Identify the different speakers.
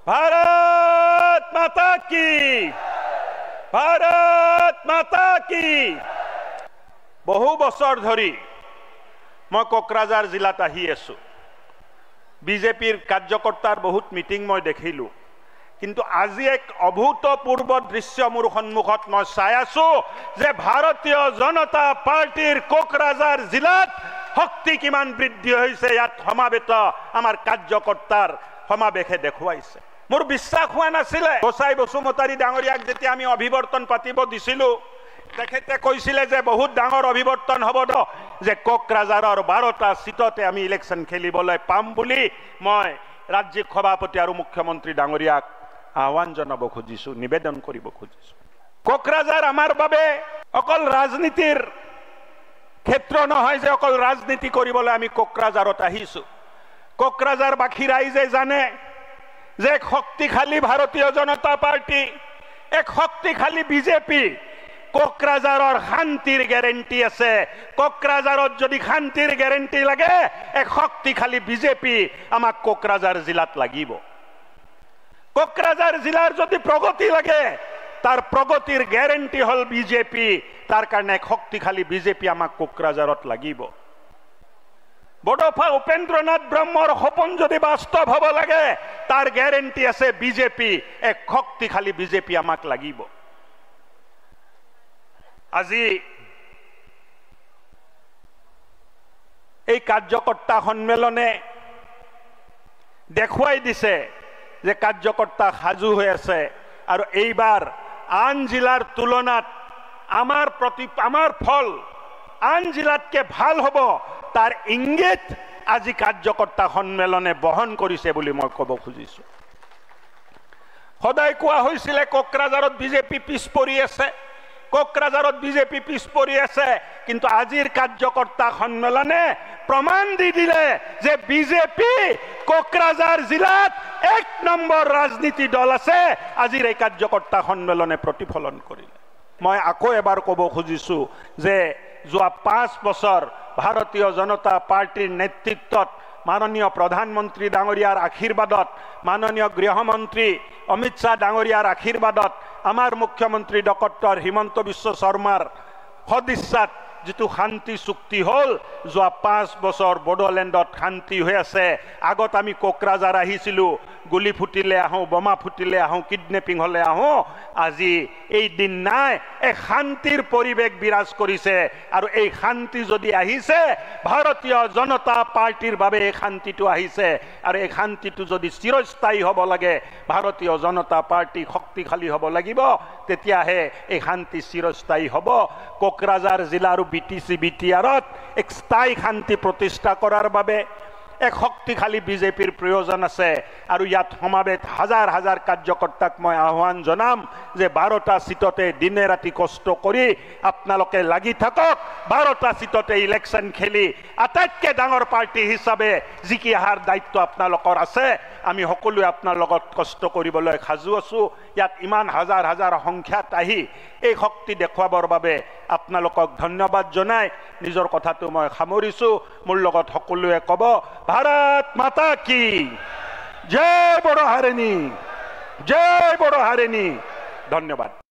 Speaker 1: भारत माता की, भारत माता की। বহু বছৰ ধৰি মই কোকৰাঝাৰ জিলাত আহি আছো। বিজেপিৰ কাৰ্যকৰ্তাৰ বহুত মিটিং মই দেখিলো, কিন্তু আজি এক অভূতপূৰ্ব দৃশ্য মোৰ সন্মুখত মই চাই আছো যে ভাৰতীয় জনতা পাৰ্টিৰ কোকৰাঝাৰ জিলাত শক্তি কিমান বৃদ্ধি হৈছে। ইয়াত সমাবেত আমাৰ কাৰ্যকৰ্তাৰ সমাবেশে দেখুৱাইছে। মোৰ বিশ্বাস হোৱা নাছিলে। গোসাই বসুমতাৰী ডাঙৰীয়াক যেতিয়া আমি অভিৱৰ্তন পাতিব দিছিলো, তেখেতে কৈছিলে যে বহুত ডাঙৰ অভিৱৰ্তন হ'ব যে কোকৰাঝাৰৰ 12টা সিটতে আমি ইলেকশ্যন খেলিবলৈ পাম বুলি মই ৰাজ্যিক সভাপতি আৰু মুখ্যমন্ত্ৰী ডাঙৰীয়াক আহ্বান জনাব খুজিছো, নিবেদন কৰিব খুজিছো। কোকৰাঝাৰ আমাৰ বাবে অকল ৰাজনীতিৰ ক্ষেত্ৰ নহয় যে অকল ৰাজনীতি কৰিবলৈ আমি কোকৰাঝাৰত আহিছো। কোকৰাঝাৰবাসী ৰাইজে জানে যে এক শক্তিশালী ভাৰতীয় জনতা পাৰ্টি, এক শক্তিশালী বিজেপি, কোকৰাঝাৰৰ শান্তিৰ গ্যাৰেণ্টি আছে। কোকৰাঝাৰত যদি শান্তিৰ গ্যাৰেণ্টি লাগে, এক শক্তিশালী বিজেপি আমাক কোকৰাঝাৰ জিলাত লাগিব। কোকৰাঝাৰ জিলাৰ যদি প্ৰগতি লাগে, তাৰ প্ৰগতিৰ গ্যাৰেণ্টি হল বিজেপি। তাৰ কাৰণে এক শক্তিশালী বিজেপি আমাক কোকৰাঝাৰত লাগিব। বড়োফা উপেন্দ্ৰনাথ ব্ৰহ্মৰ সপোন যদি বাস্তৱ হ'ব লাগে, তাৰ গ্যাৰেণ্টি আছে বিজেপি। এক শক্তিশালী বিজেপি আমাক লাগিব। আজি এই কাৰ্যকৰ্তা সন্মিলনে দেখুৱাই দিছে যে কাৰ্যকৰ্তা সাজু হৈ আছে, আৰু এইবাৰ আন জিলাৰ তুলনাত আমাৰ ফল আন জিলাতকে ভাল হ'ব, তাৰ ইংগিত আজি কাৰ্যকৰ্তা সন্মিলনে বহন কৰিছে বুলি মই ক'ব খুজিছো। সদায় কোৱা হৈছিলে কোকৰাঝাৰত বিজেপি পিছ পৰি আছে, কোকৰাঝাৰত বিজেপি পিছ পৰি আছে, কিন্তু আজিৰ কাৰ্যকৰ্তা সন্মিলনে প্ৰমাণ দি দিলে যে বিজেপি কোকৰাঝাৰ জিলাত 1 নম্বৰ ৰাজনীতি দল আছে। আজিৰ এই কাৰ্যকৰ্তা সন্মিলনে প্ৰতিফলন কৰিলে। মই আকৌ এবাৰ ক'ব খুজিছো যে যোৱা 5 বছৰ ভাৰতীয় জনতা পাৰ্টিৰ নেতৃত্বত, মাননীয় প্ৰধানমন্ত্ৰী ডাঙৰীয়াৰ আশীৰ্বাদত, মাননীয় গৃহমন্ত্ৰী অমিত শ্বাহ ডাঙৰীয়াৰ আশীৰ্বাদত, আমাৰ মুখ্যমন্ত্ৰী ডক্টৰ হিমন্ত বিশ্ব শৰ্মাৰ সদিচ্ছাত যিটো শান্তি চুক্তি হ'ল, যোৱা 5 বছৰ বড়োলেণ্ডত শান্তি হৈ আছে। আগত আমি কোকৰাঝাৰ আহিছিলো, গুলি ফুটিলে আহোঁ, বোমা ফুটিলে আহোঁ, কিডনেপিং হলে আহোঁ। আজি এই দিন নাই, এক শান্তিৰ পৰিৱেশ বিৰাজ কৰিছে। আৰু এই শান্তি যদি আহিছে, ভাৰতীয় জনতা পাৰ্টিৰ বাবে এই শান্তিটো আহিছে। আৰু এই শান্তিটো যদি চিৰস্থায়ী হ'ব লাগে, ভাৰতীয় জনতা পাৰ্টি শক্তিশালী হ'ব লাগিব, তেতিয়াহে এই শান্তি চিৰস্থায়ী হ'ব। কোকৰাঝাৰ জিলা আৰু বিটিআৰত এক স্থায়ী শান্তি প্ৰতিষ্ঠা কৰাৰ বাবে এক শক্তিশালী বিজেপিৰ প্ৰয়োজন আছে। আৰু ইয়াত সমাবেত হাজাৰ হাজাৰ কাৰ্যকৰ্তাক মই আহ্বান জনাম যে 12টা সিটতে দিনে ৰাতি কষ্ট কৰি আপোনালোকে লাগি থাকক। 12টা সিটতে ইলেকশ্যন খেলি আটাইতকৈ ডাঙৰ পাৰ্টি হিচাপে জিকি অহাৰ দায়িত্ব আপোনালোকৰ আছে। আমি সকলোৱে আপোনাৰ লগত কষ্ট কৰিবলৈ সাজু আছো। ইয়াত ইমান হাজাৰ হাজাৰ সংখ্যাত আহি এই শক্তি দেখুৱাবৰ বাবে আপোনালোকক ধন্যবাদ জনাই নিজৰ কথাটো মই সামৰিছো। মোৰ লগত সকলোৱে ক'ব, ভাৰত মাতা কি জয়, বড়ো হাৰেনী জয়, বড়ো হাৰেনী। ধন্যবাদ।